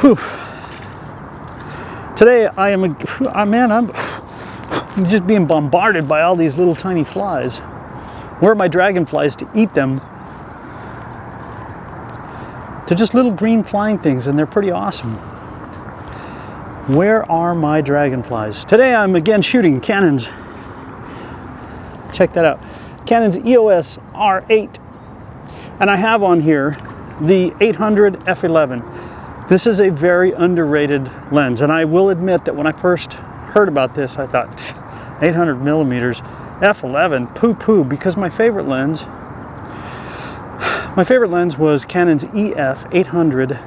Whew. Today I'm just being bombarded by all these little tiny flies. Where are my dragonflies to eat them? They're just little green flying things, and they're pretty awesome. Where are my dragonflies? Today I'm again shooting Canon's. Check that out. Canon's EOS R8. And I have on here the 800 f11. This is a very underrated lens, and I will admit that when I first heard about this, I thought 800 millimeters f11, poo-poo, because my favorite lens was Canon's EF 800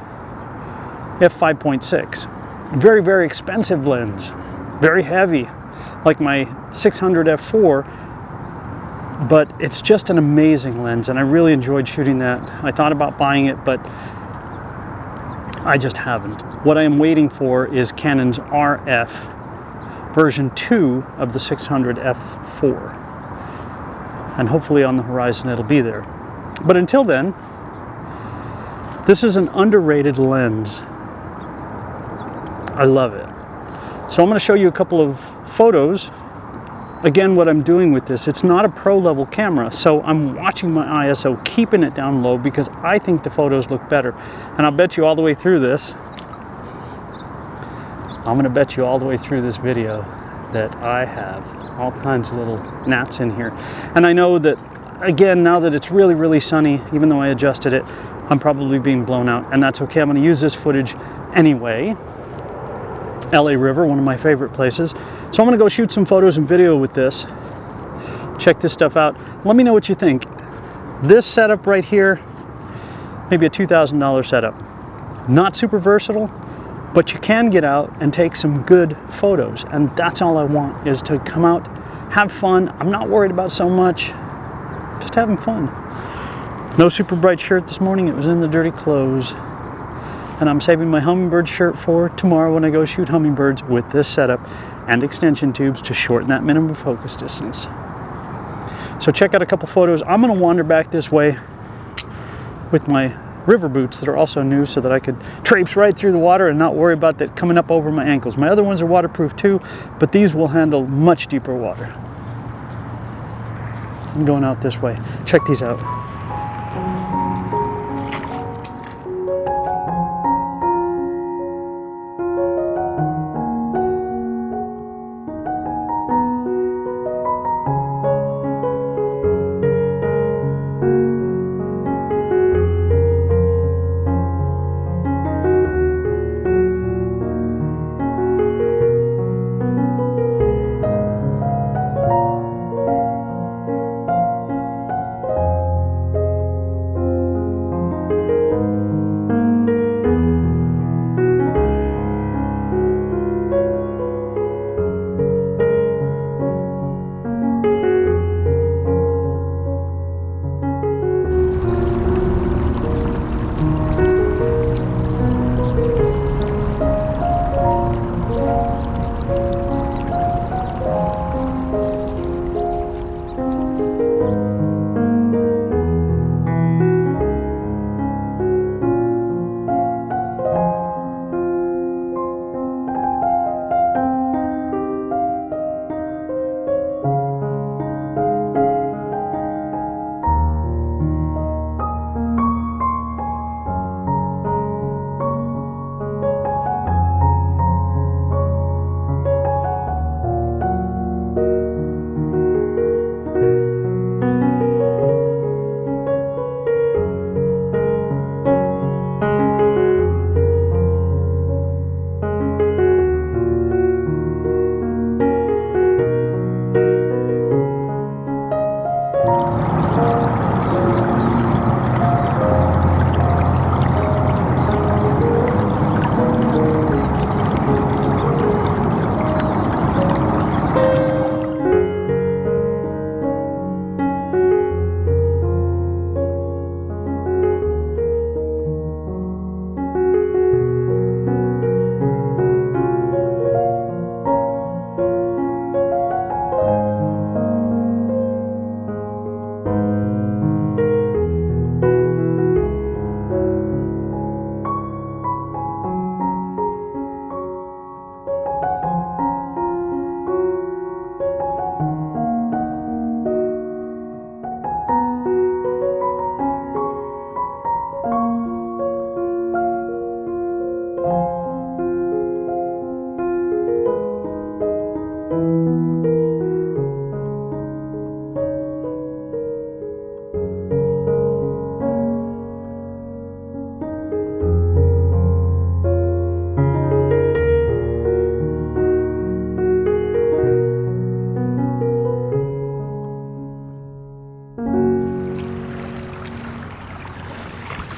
f5.6. Very, very expensive lens, very heavy, like my 600 f4. But it's just an amazing lens, and I really enjoyed shooting that. I thought about buying it, but I just haven't. What I am waiting for is Canon's RF version 2 of the 600 f4. And hopefully on the horizon it'll be there. But until then, this is an underrated lens. I love it. So I'm going to show you a couple of photos. Again, what I'm doing with this, it's not a pro level camera, so I'm watching my ISO, keeping it down low because I think the photos look better. And I'll bet you all the way through this, I'm gonna bet you all the way through this video that I have all kinds of little gnats in here. And I know that, again, now that it's really, really sunny, even though I adjusted it, I'm probably being blown out, and that's okay. I'm gonna use this footage anyway. LA River, one of my favorite places. So I'm gonna go shoot some photos and video with this. Check this stuff out. Let me know what you think. This setup right here, maybe a $2,000 setup. Not super versatile, but you can get out and take some good photos. And that's all I want, is to come out, have fun. I'm not worried about so much, just having fun. No super bright shirt this morning. It was in the dirty clothes. And I'm saving my hummingbird shirt for tomorrow when I go shoot hummingbirds with this setup and extension tubes to shorten that minimum focus distance. So check out a couple photos. I'm gonna wander back this way with my river boots that are also new so that I could traipse right through the water and not worry about that coming up over my ankles. My other ones are waterproof too, but these will handle much deeper water. I'm going out this way. Check these out.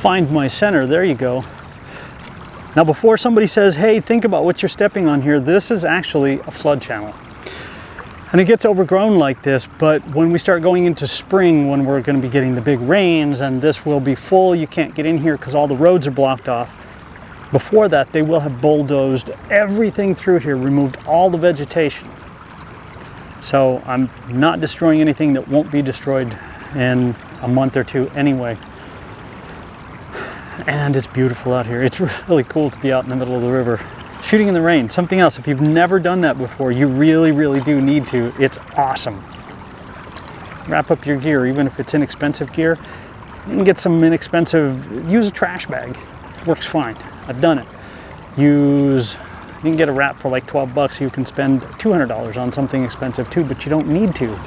find my center. There you go. Now before somebody says, hey, think about what you're stepping on here, this is actually a flood channel. And it gets overgrown like this, but when we start going into spring, when we're going to be getting the big rains and this will be full, you can't get in here because all the roads are blocked off. Before that, they will have bulldozed everything through here, removed all the vegetation. So I'm not destroying anything that won't be destroyed in a month or two anyway. And it's beautiful out here. It's really cool to be out in the middle of the river. Shooting in the rain, something else. If you've never done that before, you really, really do need to. It's awesome. Wrap up your gear, even if it's inexpensive gear. You can get some inexpensive, use a trash bag. Works fine. I've done it. You can get a wrap for like 12 bucks. You can spend $200 on something expensive too, but you don't need to.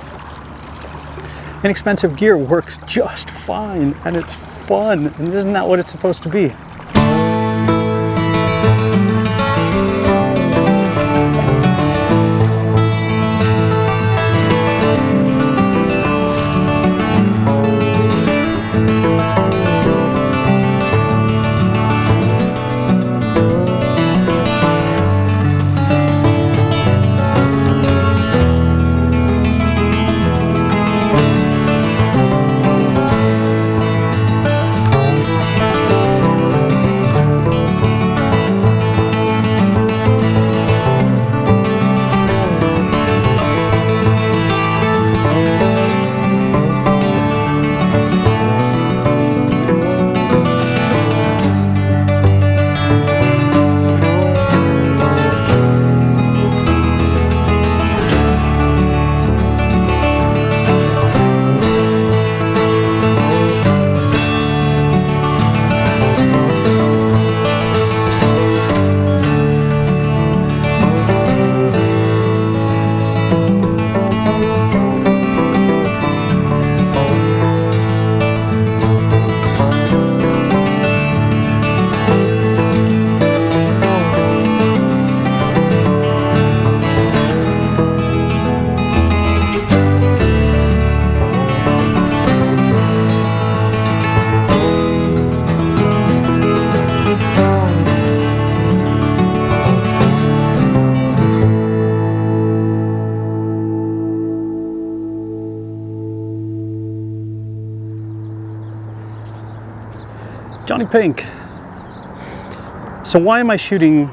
Inexpensive gear works just fine, and it's fun, and isn't that what it's supposed to be? JonnyPink. So why am I shooting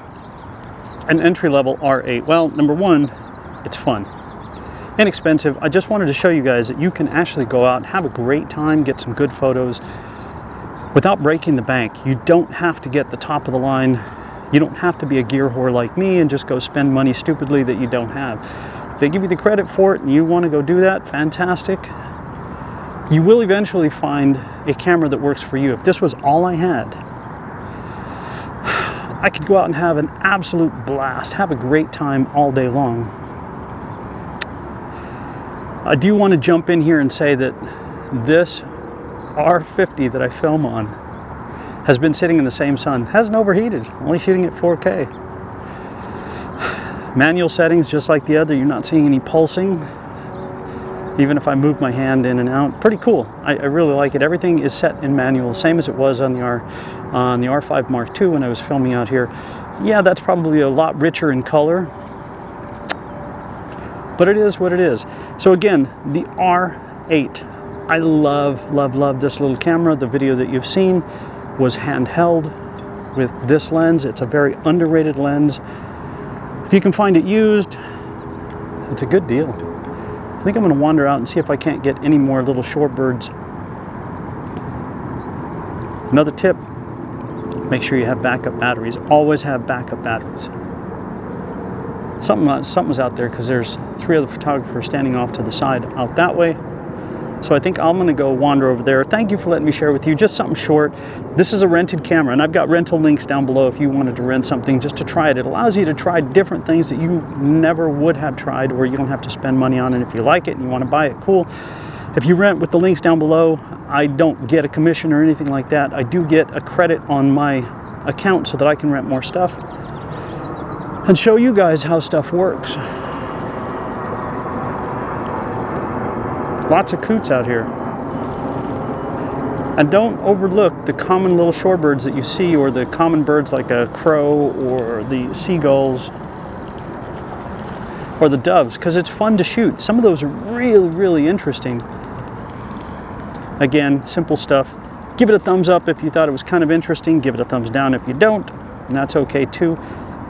an entry-level R8? Well, number one, it's fun. Inexpensive. I just wanted to show you guys that you can actually go out and have a great time, get some good photos without breaking the bank. You don't have to get the top of the line. You don't have to be a gear whore like me and just go spend money stupidly that you don't have. If they give you the credit for it and you want to go do that, fantastic. You will eventually find a camera that works for you. If this was all I had, I could go out and have an absolute blast, have a great time all day long. I do want to jump in here and say that this R50 that I film on has been sitting in the same sun, hasn't overheated, only shooting at 4K. Manual settings, just like the other, you're not seeing any pulsing. Even if I move my hand in and out, pretty cool. I really like it. Everything is set in manual, same as it was on the R5 Mark II when I was filming out here. Yeah, that's probably a lot richer in color, but it is what it is. So again, the R8. I love this little camera. The video that you've seen was handheld with this lens. It's a very underrated lens. If you can find it used, it's a good deal. I think I'm going to wander out and see if I can't get any more little shorebirds. Another tip, make sure you have backup batteries. Always have backup batteries. Something was out there because there's 3 other photographers standing off to the side out that way. So I think I'm going to go wander over there. Thank you for letting me share with you just something short. This is a rented camera, and I've got rental links down below if you wanted to rent something just to try it. It allows you to try different things that you never would have tried, or you don't have to spend money on it. If you like it and you want to buy it, cool. If you rent with the links down below, I don't get a commission or anything like that. I do get a credit on my account so that I can rent more stuff and show you guys how stuff works. Lots of coots out here. And don't overlook the common little shorebirds that you see, or the common birds like a crow or the seagulls or the doves, because it's fun to shoot. Some of those are really, really interesting. Again, simple stuff. Give it a thumbs up if you thought it was kind of interesting. Give it a thumbs down if you don't, and that's okay too.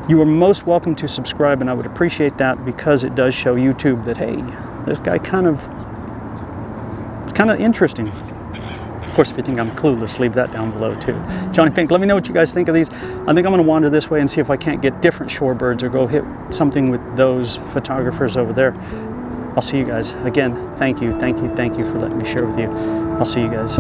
You are most welcome to subscribe, and I would appreciate that, because it does show YouTube that, hey, this guy it's kind of interesting. Of course, if you think I'm clueless, leave that down below too. JonnyPink, let me know what you guys think of these. I think I'm going to wander this way and see if I can't get different shorebirds, or go hit something with those photographers over there. I'll see you guys. Again, thank you for letting me share with you. I'll see you guys.